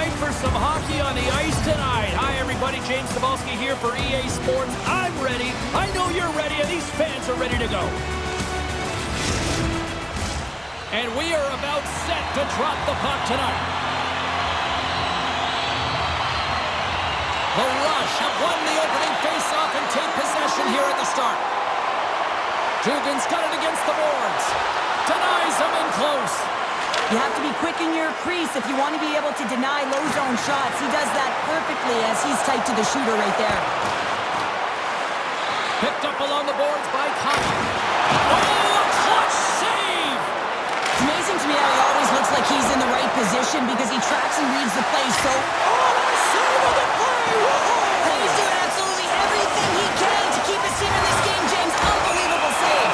time for some hockey on the ice tonight. Hi, everybody. James Cebulski here for EA Sports. I'm ready. I know you're ready, and these fans are ready to go. And we are about set to drop the puck tonight. The Rush have won the opening face-off and take possession here at the start. Dugan's got it against the boards. Denies him in close. You have to be quick in your crease if you want to be able to deny low zone shots. He does that perfectly as he's tight to the shooter right there. Picked up along the boards by Connor. Oh, a clutch save! It's amazing to me how he always looks like he's in the right position because he tracks and reads the play so... Oh, the save of the play! Whoa! He's doing absolutely everything he can to keep his team in this game, James. Unbelievable save.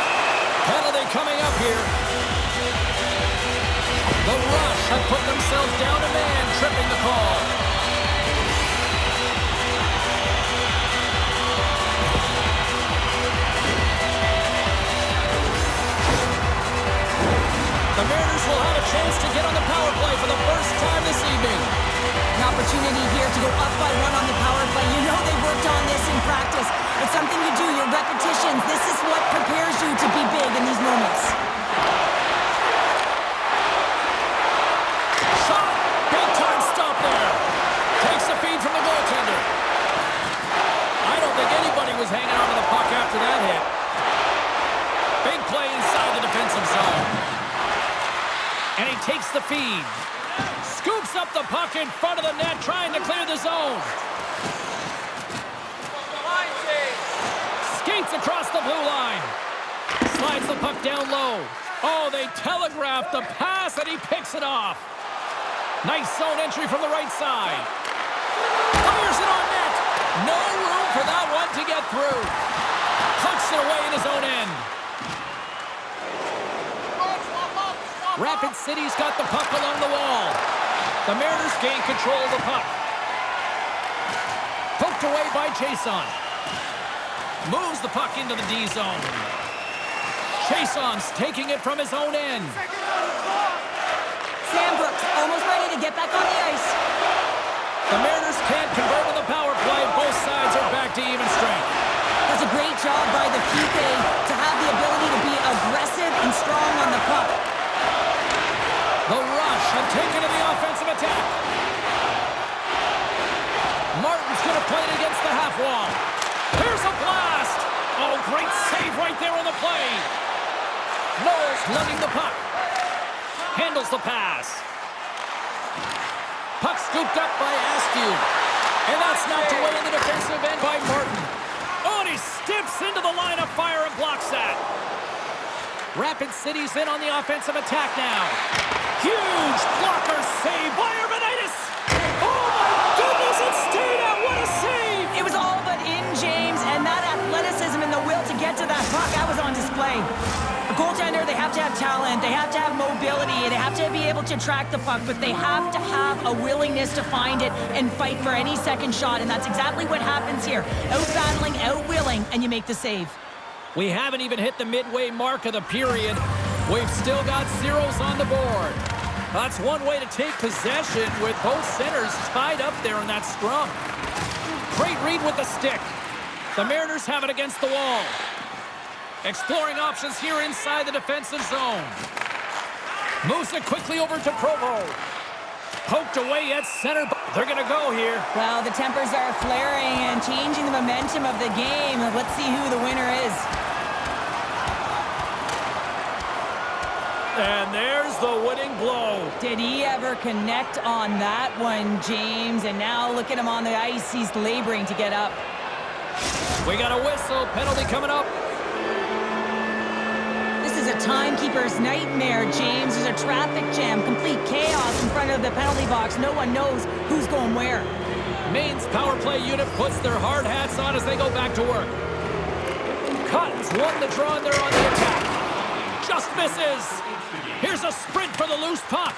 Penalty coming up here. The Rush have put themselves down a man, tripping the call. The Mariners will have a chance to get on the power play for the first time this evening. An opportunity here to go up by one on the power play. You know they've worked on this in practice. It's something you do, your repetitions. This is what prepares you to be big in these moments. Was hanging on to the puck after that hit. Big play inside the defensive zone. And he takes the feed. Scoops up the puck in front of the net, trying to clear the zone. Skates across the blue line. Slides the puck down low. Oh, they telegraphed the pass, and he picks it off. Nice zone entry from the right side. Fires it on net. No room for that one to get through. Pucks it away in his own end. Rapid City's got the puck along the wall. The Mariners gain control of the puck. Poked away by Jason. Moves the puck into the D zone. Jason's taking it from his own end. Sambrook almost ready to get back on the ice. The Mariners can't convert on the power play. Both sides are back to even strength. That's a great job by the PK to have the ability to be aggressive and strong on the puck. The Rush have taken to the offensive attack. Martin's going to play it against the half wall. Here's a blast. Oh, great save right there on the play. Knowles lugging the puck. Handles the pass. Puck scooped up by Askew. And that's knocked away in the defensive end by Martin. Oh, and he steps into the line of fire and blocks that. Rapid City's in on the offensive attack now. Huge blocker save by Arvanitis. Oh, my goodness, it stayed out. What a save. It was all but in, James, and that athleticism and the will to get to that puck, that was on display. A goaltender, they have to have talent, they have to have mobility, they have to be able to track the puck, but they have to have a willingness to find it and fight for any second shot, and that's exactly what happens here. Out-battling, out-willing, and you make the save. We haven't even hit the midway mark of the period. We've still got zeros on the board. That's one way to take possession with both centers tied up there in that scrum. Great read with the stick. The Mariners have it against the wall. Exploring options here inside the defensive zone. Moves it quickly over to Provo. Poked away at center. They're going to go here. Well, the tempers are flaring and changing the momentum of the game. Let's see who the winner is. And there's the winning blow. Did he ever connect on that one, James? And now look at him on the ice. He's laboring to get up. We got a whistle. Penalty coming up. This is a timekeeper's nightmare, James. There's a traffic jam, complete chaos in front of the penalty box. No one knows who's going where. Maine's power play unit puts their hard hats on as they go back to work. Cotton's won the draw and they're on the attack. Just misses. Here's a sprint for the loose puck.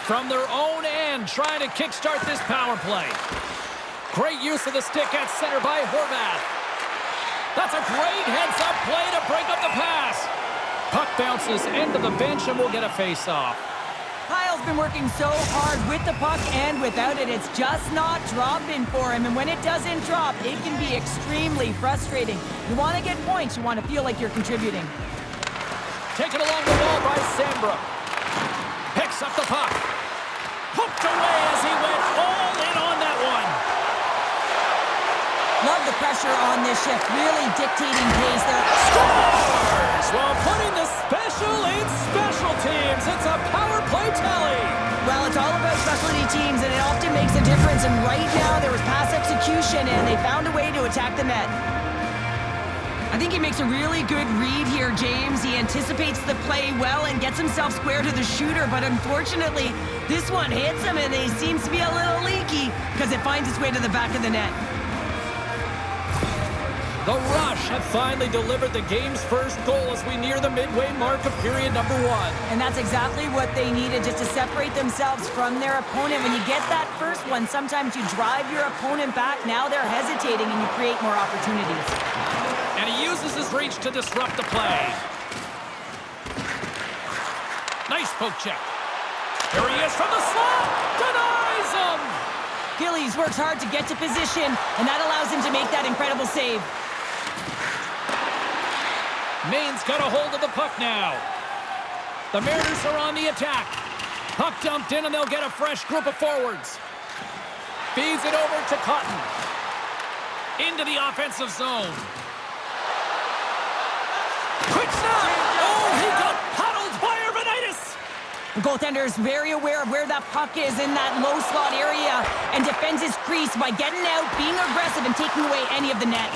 From their own end, trying to kickstart this power play. Great use of the stick at center by Horvath. That's a great heads-up play to break up the pass. Puck bounces into the bench and we'll get a face-off. Kyle's been working so hard with the puck and without it. It's just not dropping for him. And when it doesn't drop, it can be extremely frustrating. You want to get points. You want to feel like you're contributing. Taken along the wall by Sambrook. Picks up the puck. Hooked away as he went all in on that one. Love the pressure on this shift. Really dictating pace there. Scores! While putting the special in special teams. It's a power play tally. Well, it's all about specialty teams, and it often makes a difference. And right now, there was pass execution, and they found a way to attack the net. I think he makes a really good read here, James. He anticipates the play well and gets himself square to the shooter, but unfortunately, this one hits him, and he seems to be a little leaky because it finds its way to the back of the net. The Rush have finally delivered the game's first goal as we near the midway mark of period number 1. And that's exactly what they needed, just to separate themselves from their opponent. When you get that first one, sometimes you drive your opponent back. Now they're hesitating, and you create more opportunities. And he uses his reach to disrupt the play. Nice poke check. Here he is from the slot. Denies him. Gillies works hard to get to position, and that allows him to make that incredible save. Maine's got a hold of the puck now. The Mariners are on the attack. Puck dumped in, and they'll get a fresh group of forwards. Feeds it over to Cotton. Into the offensive zone. Quick snap! Oh, he got paddled by Arvanitis! The goaltender is very aware of where that puck is in that low slot area and defends his crease by getting out, being aggressive, and taking away any of the net.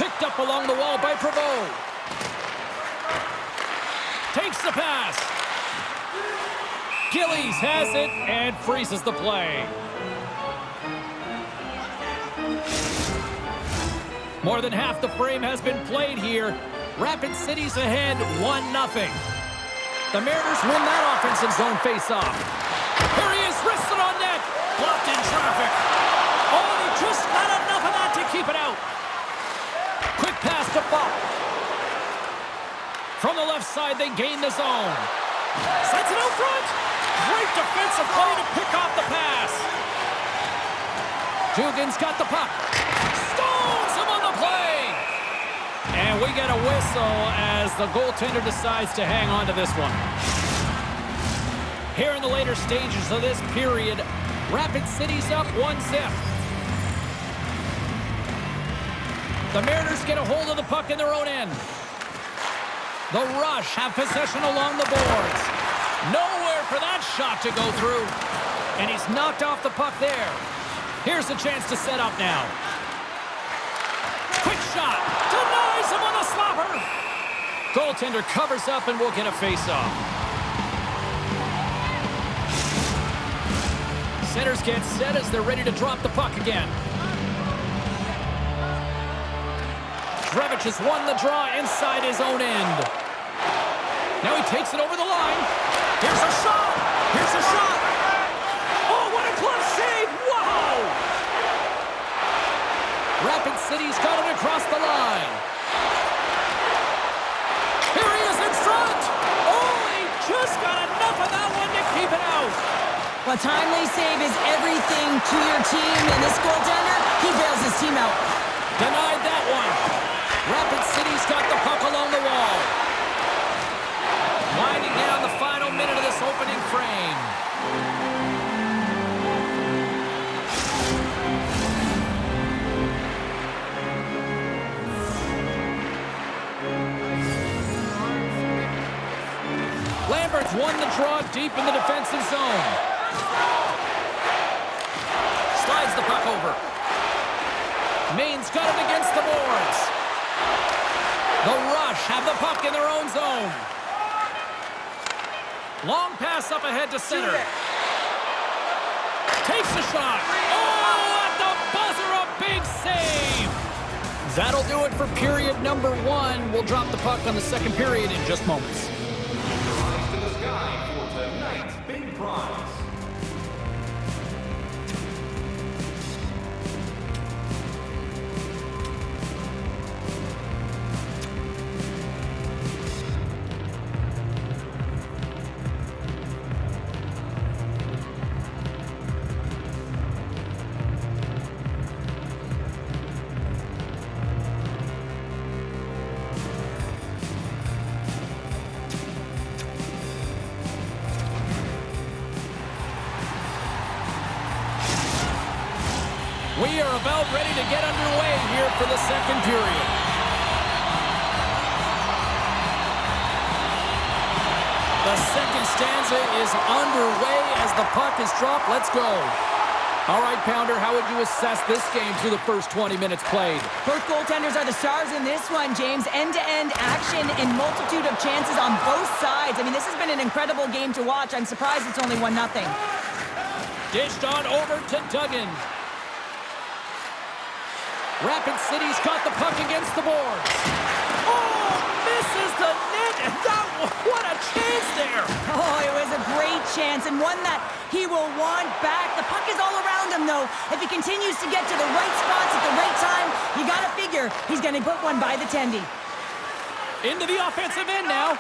Picked up along the wall by Provo. Takes the pass. Gillies has it and freezes the play. More than half the frame has been played here. Rapid City's ahead 1-0. The Mariners win that offensive zone face-off. Here he is, wristed on net. Blocked in traffic. Oh, and he just not enough of that to keep it out. Quick pass to Buck. From the left side, they gain the zone. Sets it out front. Great defensive play to pick off the pass. Dugan's got the puck. Stones him on the play. And we get a whistle as the goaltender decides to hang on to this one. Here in the later stages of this period, Rapid City's up 1-0. The Mariners get a hold of the puck in their own end. The Rush have possession along the boards. Nowhere for that shot to go through. And he's knocked off the puck there. Here's a chance to set up now. Quick shot. Denies him on the slapper. Goaltender covers up and we'll get a face-off. Centers get set as they're ready to drop the puck again. Drevich has won the draw inside his own end. Now he takes it over the line. Here's a shot. Here's a shot. Oh, what a glove save. Wow. Rapid City's got it across the line. Here he is in front. Oh, he just got enough of that one to keep it out. A timely save is everything to your team, and this goaltender, he bails his team out. Denied that one. Rapid City's got the puck along the wall. Winding down the final minute of this opening frame. Lambert's won the draw deep in the defensive zone. Slides the puck over. Maine's got it against the boards. The Rush have the puck in their own zone. Long pass up ahead to center. Takes the shot. Oh, at the buzzer, a big save. That'll do it for period number 1. We'll drop the puck on the second period in just moments. Rise to the sky for tonight's big prize. We are about ready to get underway here for the second period. The second stanza is underway as the puck is dropped. Let's go. All right, Pounder, how would you assess this game through the first 20 minutes played? Both goaltenders are the stars in this one, James. End-to-end action and multitude of chances on both sides. I mean, this has been an incredible game to watch. I'm surprised it's only 1-0. Dished on over to Duggan. Rapid City's got the puck against the boards. Oh, misses the net, and what a chance there. Oh, it was a great chance, and one that he will want back. The puck is all around him, though. If he continues to get to the right spots at the right time, you got to figure he's going to put one by the tendy. Into the offensive end now.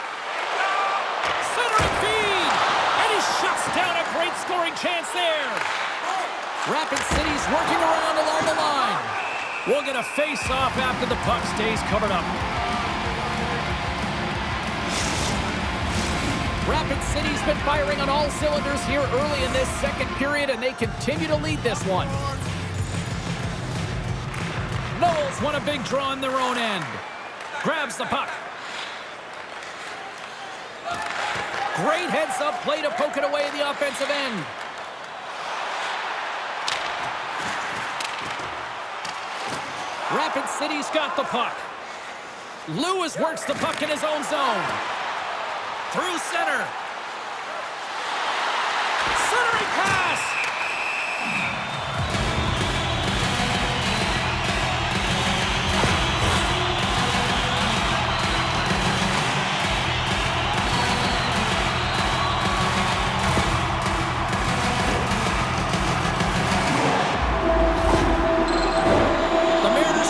Centering feed, and he shuts down a great scoring chance there. Rapid City's working around along the line. We'll get a face-off after the puck stays covered up. Rapid City's been firing on all cylinders here early in this second period, and they continue to lead this one. Knowles won a big draw on their own end. Grabs the puck. Great heads-up play to poke it away at the offensive end. Rapid City's got the puck. Lewis works the puck in his own zone. Through center. Centering pass.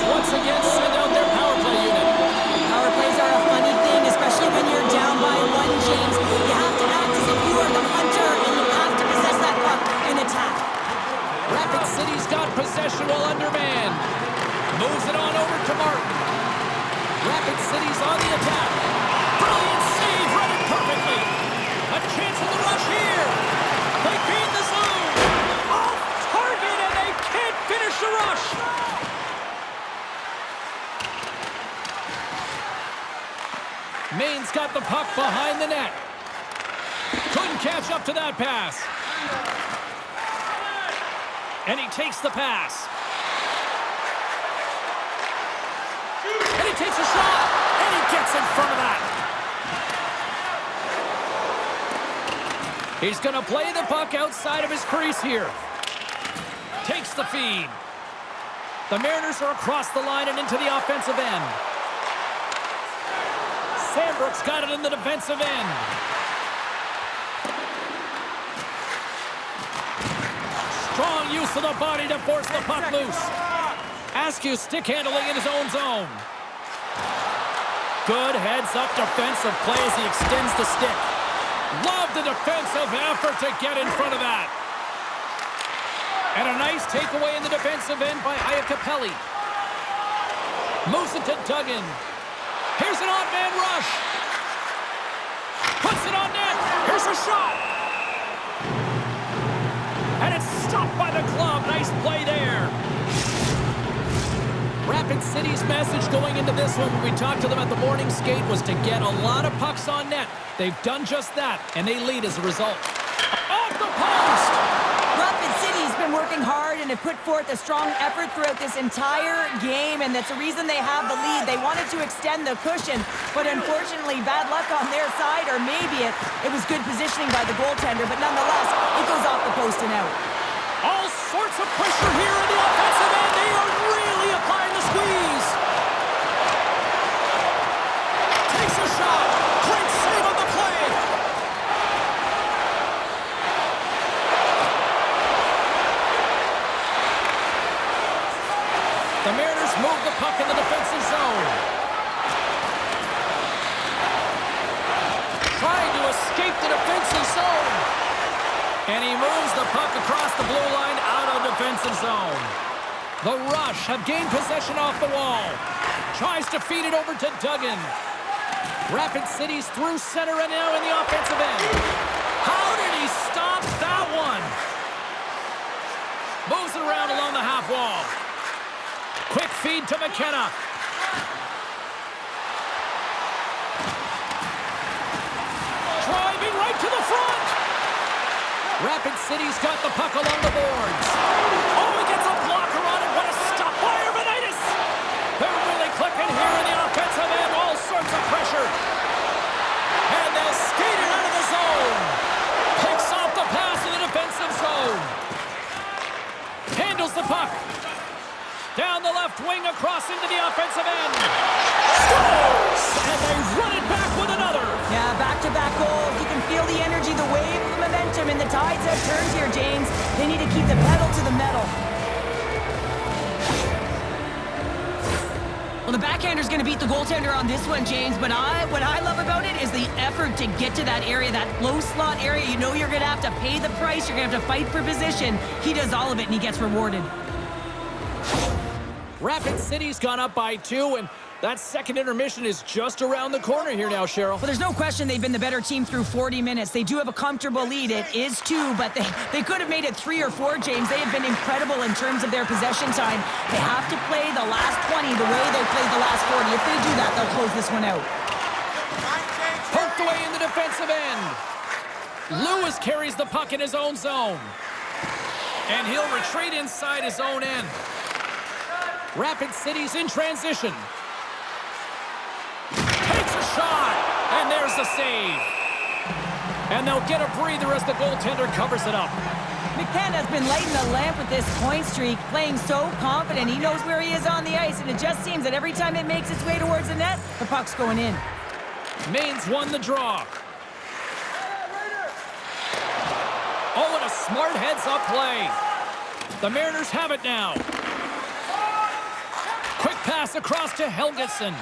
Once again, send out their power play unit. Power plays are a funny thing, especially when you're down by 1, James. You have to act as if you are the hunter, and you have to possess that puck and attack. Rapid City's got possession while undermanned. Moves it on over to Martin. Rapid City's on the attack. Brilliant save, read it perfectly. A chance for the rush here. They gain the zone. Off target, and they can't finish the rush. Maine's got the puck behind the net. Couldn't catch up to that pass. And he takes the pass. And he takes a shot. And he gets in front of that. He's going to play the puck outside of his crease here. Takes the feed. The Mariners are across the line and into the offensive end. Sambrook's got it in the defensive end. Strong use of the body to force the puck loose. Askew stick handling in his own zone. Good heads-up defensive play as he extends the stick. Love the defensive effort to get in front of that. And a nice takeaway in the defensive end by Iacopelli. Moves it to Duggan. Here's an odd man rush. Puts it on net. Here's a shot. And it's stopped by the glove. Nice play there. Rapid City's message going into this one when we talked to them at the morning skate was to get a lot of pucks on net. They've done just that, and they lead as a result. Off the post! Rapid City's been working hard and have put forth a strong effort throughout this entire game, and that's the reason they have the lead. They wanted to extend the cushion, but unfortunately, bad luck on their side, or maybe it was good positioning by the goaltender, but nonetheless, it goes off the post and out. All sorts of pressure here in the offensive end. They are really applying the squeeze. Takes a shot. Great save on the play. The Mariners move the puck in the defensive zone. Trying to escape the defensive zone. And he moves the puck across the blue line out of defensive zone. The Rush have gained possession off the wall. Tries to feed it over to Duggan. Rapid City's through center and now in the offensive end. How did he stop that one? Moves it around along the half wall. Quick feed to McKenna. Driving right to the front. Rapid City's got the puck along the boards. Oh, he gets a blocker on it. What a stop by Arvanitis. They're really clicking here in the offensive end. All sorts of pressure. And they'll skate it out of the zone. Picks off the pass in the defensive zone. Handles the puck. Down the left wing across into the offensive end. Scores! And they run it back with another. Yeah, back-to-back goals. You can feel the energy, the wave, the momentum, and the tides have turned here, James. They need to keep the pedal to the metal. Well, the backhander's going to beat the goaltender on this one, James, but what I love about it is the effort to get to that area, that low slot area. You know you're going to have to pay the price. You're going to have to fight for position. He does all of it, and he gets rewarded. Rapid City's gone up by 2, and that second intermission is just around the corner here now, Cheryl. Well, there's no question they've been the better team through 40 minutes. They do have a comfortable lead. It is 2, but they could have made it 3 or 4, James. They have been incredible in terms of their possession time. They have to play the last 20 the way they played the last 40. If they do that, they'll close this one out. Poked away in the defensive end. Lewis carries the puck in his own zone. And he'll retreat inside his own end. Rapid City's in transition. Takes a shot, and there's the save. And they'll get a breather as the goaltender covers it up. McKenna's been lighting the lamp with this point streak, playing so confident. He knows where he is on the ice, and it just seems that every time it makes its way towards the net, the puck's going in. Maine's won the draw. Oh, and a smart heads-up play. The Mariners have it now. Quick pass across to Helgeson.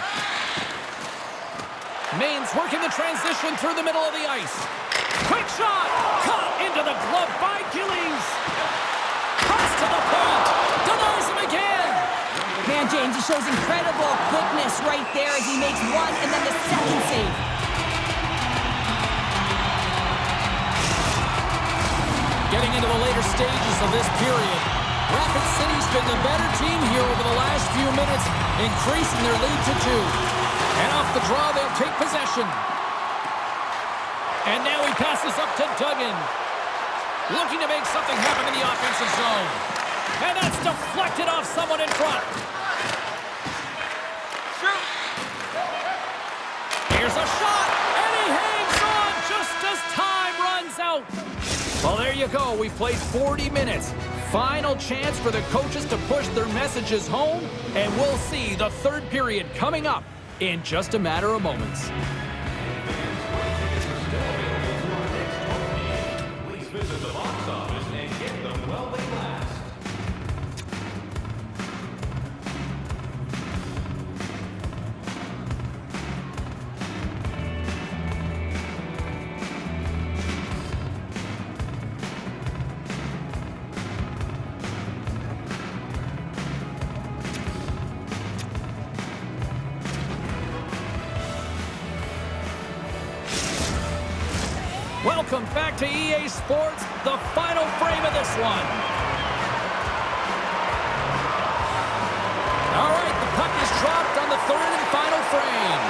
Maine's working the transition through the middle of the ice. Quick shot! Caught into the glove by Gillies. Pass to the point. Denies him again. Man, James, he shows incredible quickness right there as he makes one and then the second save. Getting into the later stages of this period, Rapid City's been the better team here over the last few minutes, increasing their lead to 2. And off the draw, they'll take possession. And now he passes up to Duggan, looking to make something happen in the offensive zone. And that's deflected off someone in front. Here's a shot, and he hangs on just as time runs out. Well, there you go. We've played 40 minutes. Final chance for the coaches to push their messages home, and we'll see the third period coming up in just a matter of moments. Please visit the box office and get them while they last. Welcome back to EA Sports, the final frame of this one. All right, the puck is dropped on the third and final frame.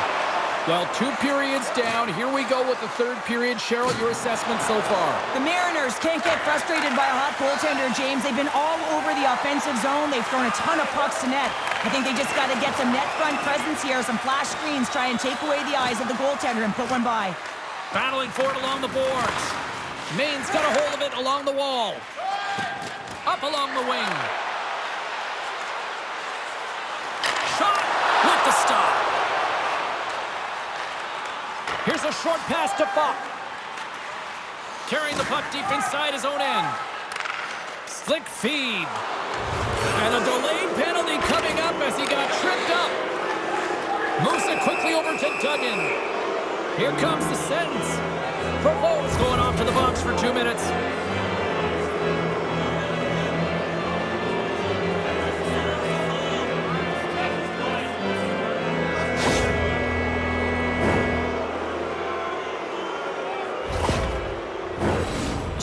Well, 2 periods down. Here we go with the third period. Cheryl, your assessment so far? The Mariners can't get frustrated by a hot goaltender, James. They've been all over the offensive zone. They've thrown a ton of pucks to net. I think they just got to get some net front presence here, some flash screens, try and take away the eyes of the goaltender and put one by. Battling for it along the boards. Maine's got a hold of it along the wall. Up along the wing. Shot with the stop. Here's a short pass to Buck. Carrying the puck deep inside his own end. Slick feed. And a delayed penalty coming up as he got tripped up. Moves it quickly over to Duggan. Here comes the sentence. Provokes going off to the box for 2 minutes.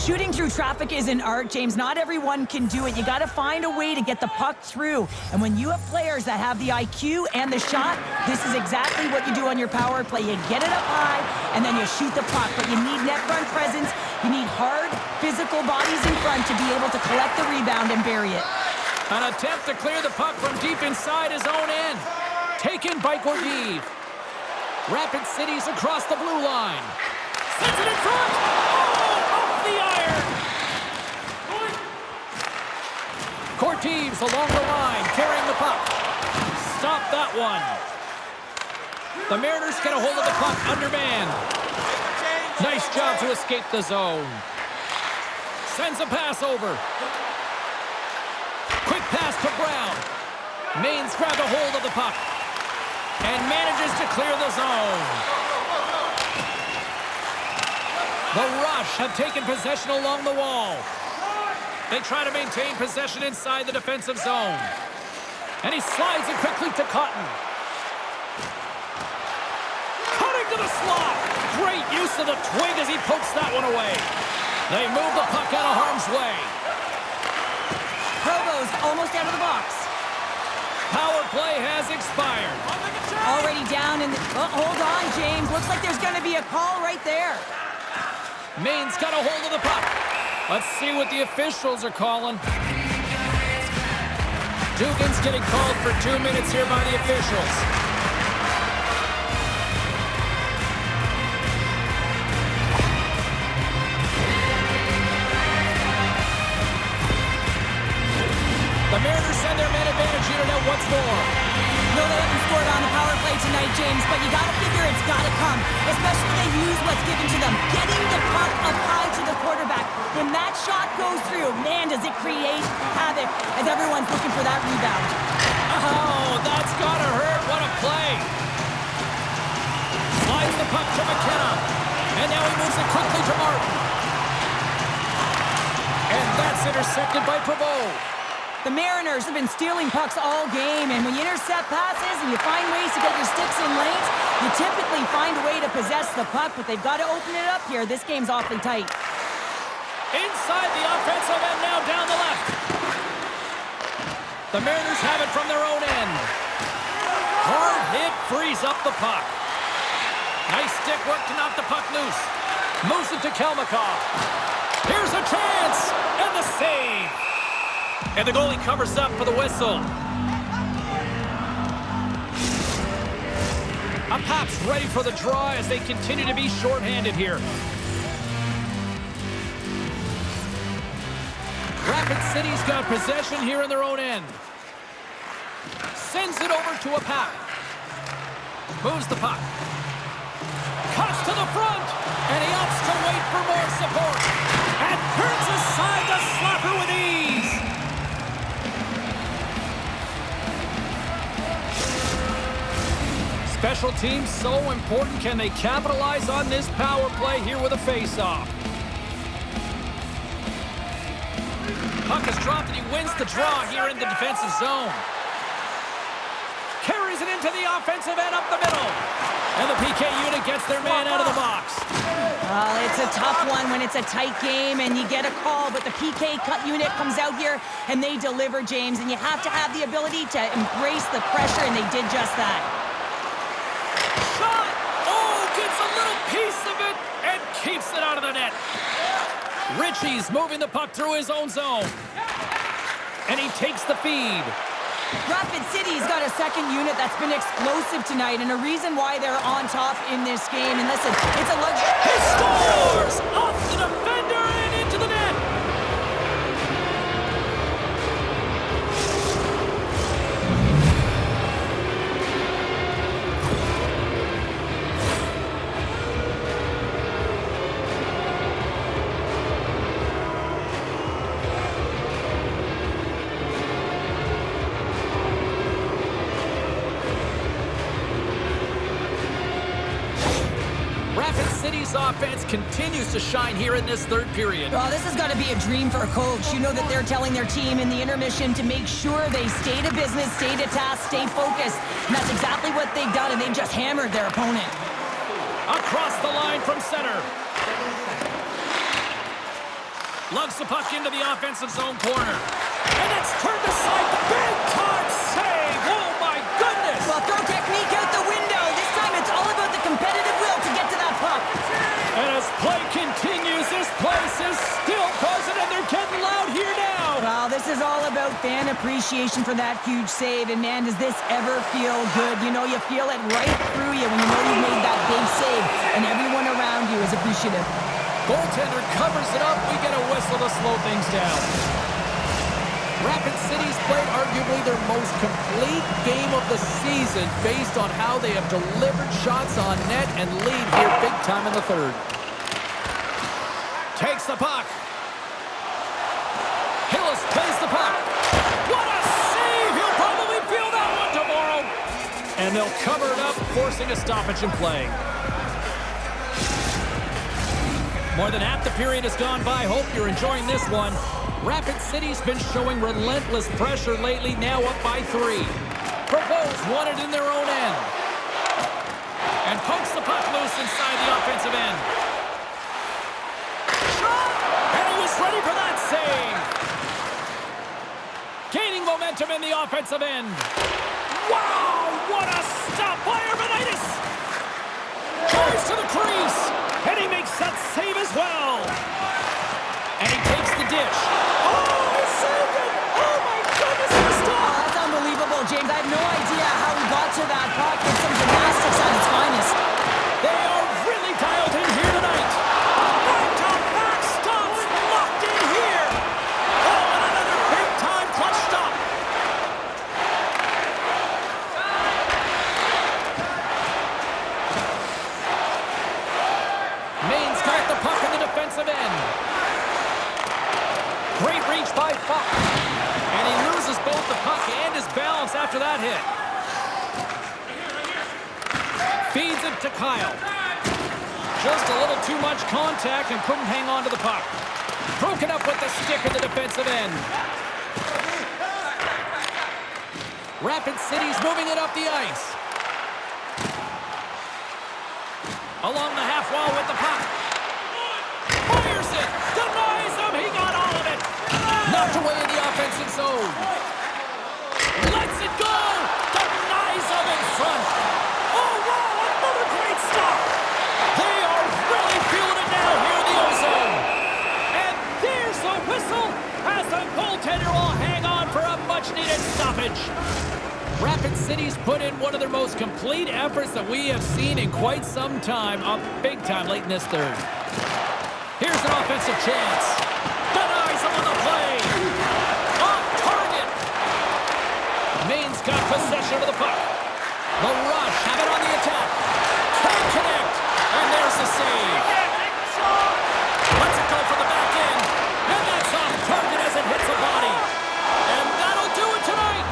Shooting through traffic is an art, James. Not everyone can do it. You got to find a way to get the puck through. And when you have players that have the IQ and the shot, this is exactly what you do on your power play. You get it up high, and then you shoot the puck. But you need net front presence. You need hard, physical bodies in front to be able to collect the rebound and bury it. An attempt to clear the puck from deep inside his own end. Taken by Gordeev. Rapid City's across the blue line. Sets it in front! Oh, off the iron! Gordeev's along the line, carrying the puck. Stop that one. The Mariners get a hold of the puck under man. Nice job to escape the zone. Sends a pass over. Quick pass to Brown. Maine's grabbed a hold of the puck and manages to clear the zone. The Rush have taken possession along the wall. They try to maintain possession inside the defensive zone. And he slides it quickly to Cotton. Cutting to the slot. Great use of the twig as he pokes that one away. They move the puck out of harm's way. Provo's almost out of the box. Power play has expired. Already down in the... Oh, hold on, James. Looks like there's going to be a call right there. Maine's got a hold of the puck. Let's see what the officials are calling. Dugan's getting called for 2 minutes here by the officials. The Mariners send their man advantage unit out once more. No, they haven't scored on the power play tonight, James, but you gotta figure it's gotta come. Especially when they use what's given to them. Getting the puck up high to the quarterback. When that shot goes through, man, does it create havoc as everyone's looking for that rebound. Oh, that's gotta hurt. What a play. Slides the puck to McKenna. And now he moves it quickly to Martin. And that's intercepted by Provo. The Mariners have been stealing pucks all game, and when you intercept passes and you find ways to get your sticks in lanes, you typically find a way to possess the puck, but they've got to open it up here. This game's awfully tight. Inside the offensive end now down the left. The Mariners have it from their own end. Hard hit frees up the puck. Nice stick work to knock the puck loose. Moves it to Kelmakov. Here's a chance, and the save. And the goalie covers up for the whistle. A Pop's ready for the draw as they continue to be shorthanded here. Rapid City's got possession here in their own end. Sends it over to a Pop. Moves the puck. Cuts to the front, and he opts to wait for more support. And turns aside the slapper with ease. Special teams so important. Can they capitalize on this power play here with a face-off? Puck is dropped and he wins the draw here in the defensive zone. Carries it into the offensive end up the middle. And the PK unit gets their man out of the box. Well, it's a tough one when it's a tight game and you get a call, but the PK cut unit comes out here and they deliver, James, and you have to have the ability to embrace the pressure, and they did just that. Shot! Oh, gets a little piece of it and keeps it out of the net. Ritchie's moving the puck through his own zone. And he takes the feed. Rapid City's got a second unit that's been explosive tonight, and a reason why they're on top in this game. And listen, it's a luxury. He scores! Off the defender and into the net! Rapid City's offense continues to shine here in this third period. Well, this has got to be a dream for a coach. You know that they're telling their team in the intermission to make sure they stay to business, stay to task, stay focused. And that's exactly what they've done, and they've just hammered their opponent. Across the line from center. Lugs the puck into the offensive zone corner. And it's turned aside. Big time save. Oh, my goodness. Well, throw technique out the window. This time it's all about the competitive will to get to that puck. And as play continues, this place is still buzzing, and they're getting loud here now. Well, this is all about fan appreciation for that huge save. And, man, does this ever feel good? You know, you feel it right through you when you know you made that big save, and everyone around you is appreciative. Goaltender covers it up. We get a whistle to slow things down. Rapid City's played arguably their most complete game of the season based on how they have delivered shots on net and lead here big time in the third. Takes the puck. Hillis plays the puck. What a save! He'll probably feel that one tomorrow. And they'll cover it up, forcing a stoppage in play. More than half the period has gone by. Hope you're enjoying this one. Rapid City's been showing relentless pressure lately, now up by 3. Provokes won it in their own end. And pokes the puck loose inside the offensive end. Shot! And he was ready for that save. Gaining momentum in the offensive end. Wow! What a stop by Arvanitis! Carries to the crease. And he makes that save as well. And he takes the dish. Oh, he saved it! Oh, my goodness, what a stop! Oh, that's unbelievable, James. I have no idea how he got to that puck. It's some gymnastics at its finest. They are really dialed in here tonight. Back-to-back stops locked in here. Oh, and another big-time clutch stop. Maine's got the puck in the defensive end. Great reach by Fox. And he loses both the puck and his balance after that hit. Feeds it to Kyle. Just a little too much contact and couldn't hang on to the puck. Broken up with the stick in the defensive end. Rapid City's moving it up the ice. Along the half wall with the puck. Fires it. Denies him. He got all of it. Knocked away in the offensive zone. Lets it go. Denies him in front. Oh, wow. Another great stop. They are really feeling it now here in the ozone. And there's the whistle as the goaltender will hang on for a much-needed stoppage. Rapid City's put in one of their most complete efforts that we have seen in quite some time, up big time late in this third. Here's an offensive chance. Denies him on the play. Off target. Maine's got possession of the puck. The Rush have it on the attack. Can't connect. And there's the save. Lets it go for the back end. And that's off target as it hits the body. And that'll do it tonight.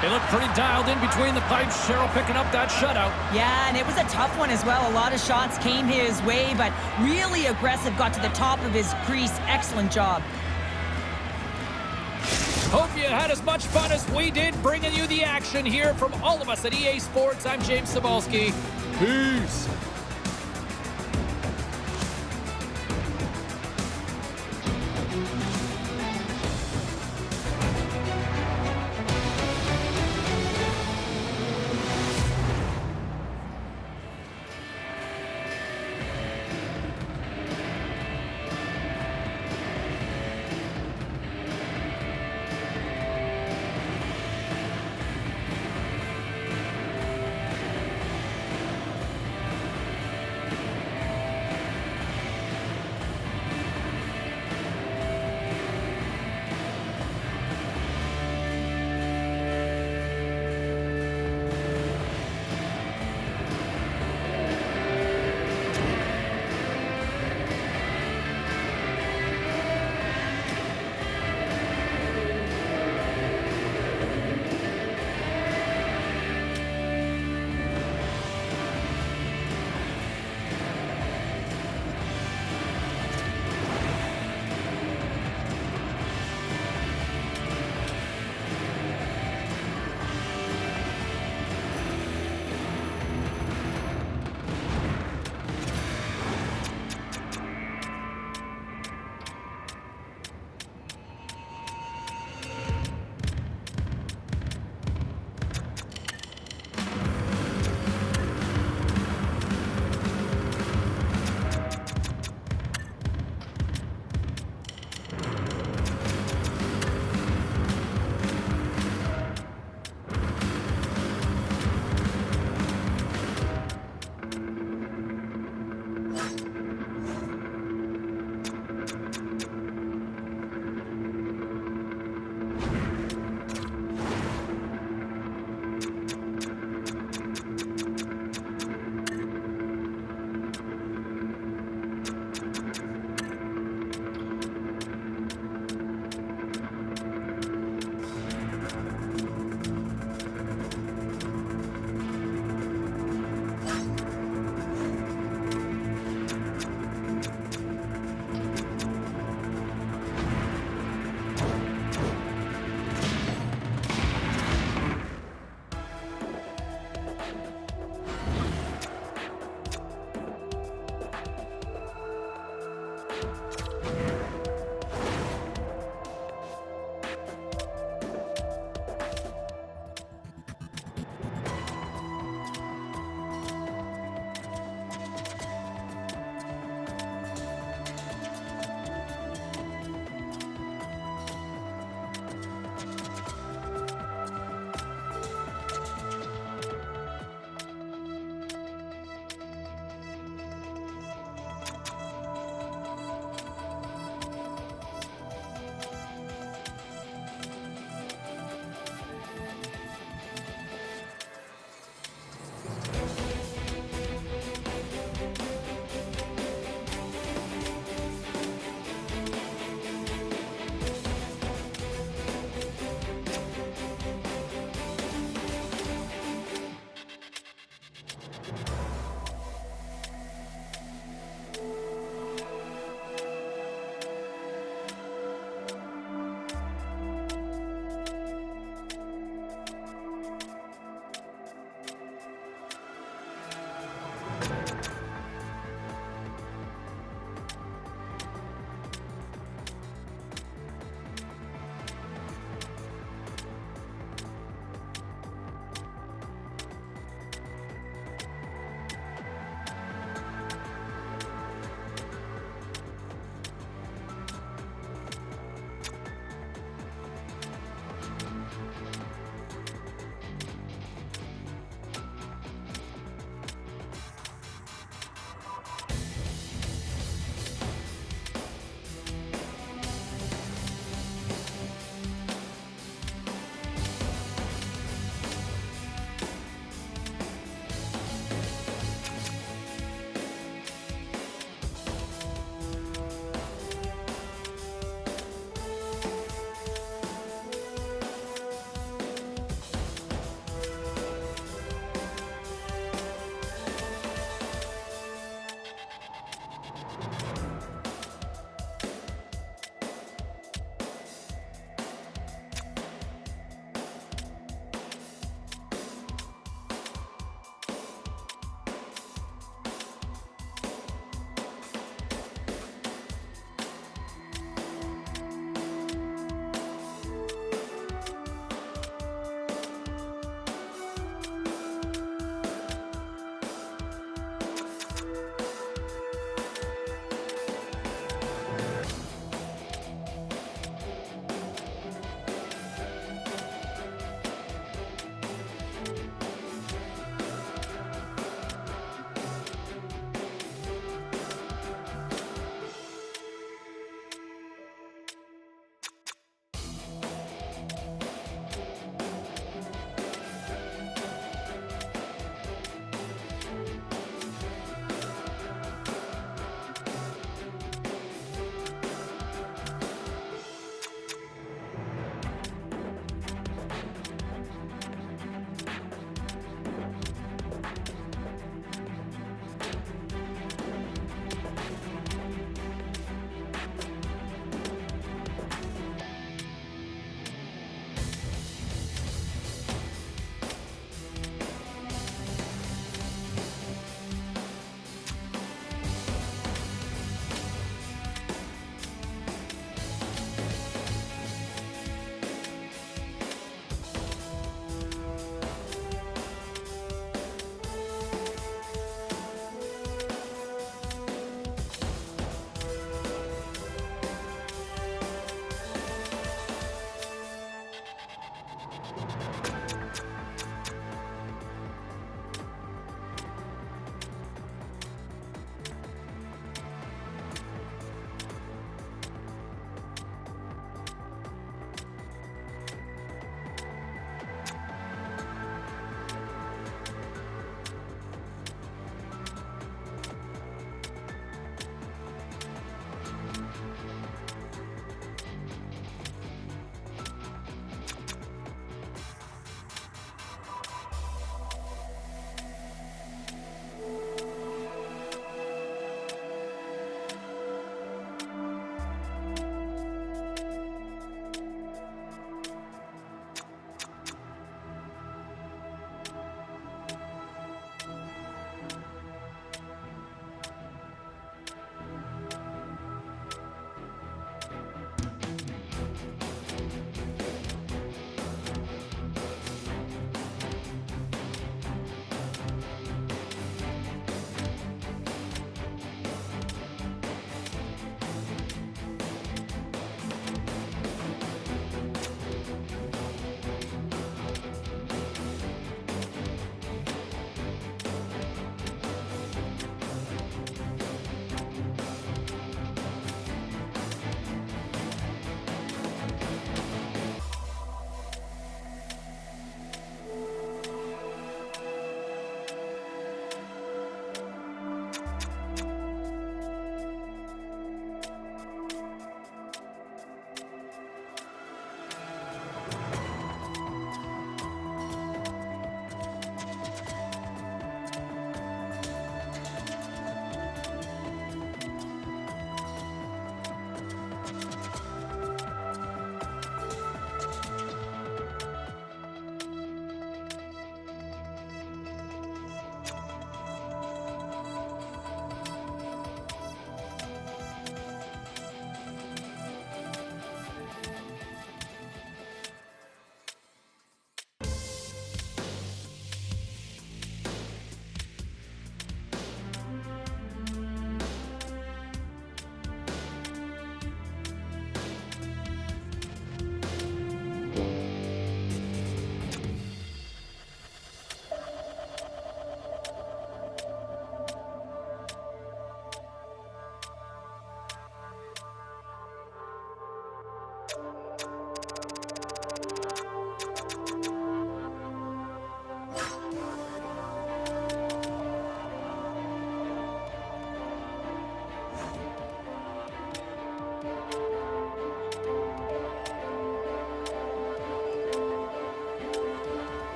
They look pretty dialed in between the pipes. Sherrill picking up that shutout. Yeah, and it was a tough one as well. A lot of shots came his way, but really aggressive, got to the top of his crease. Excellent job. Hope you had as much fun as we did bringing you the action here from all of us at EA Sports. I'm James Cybulski. Peace.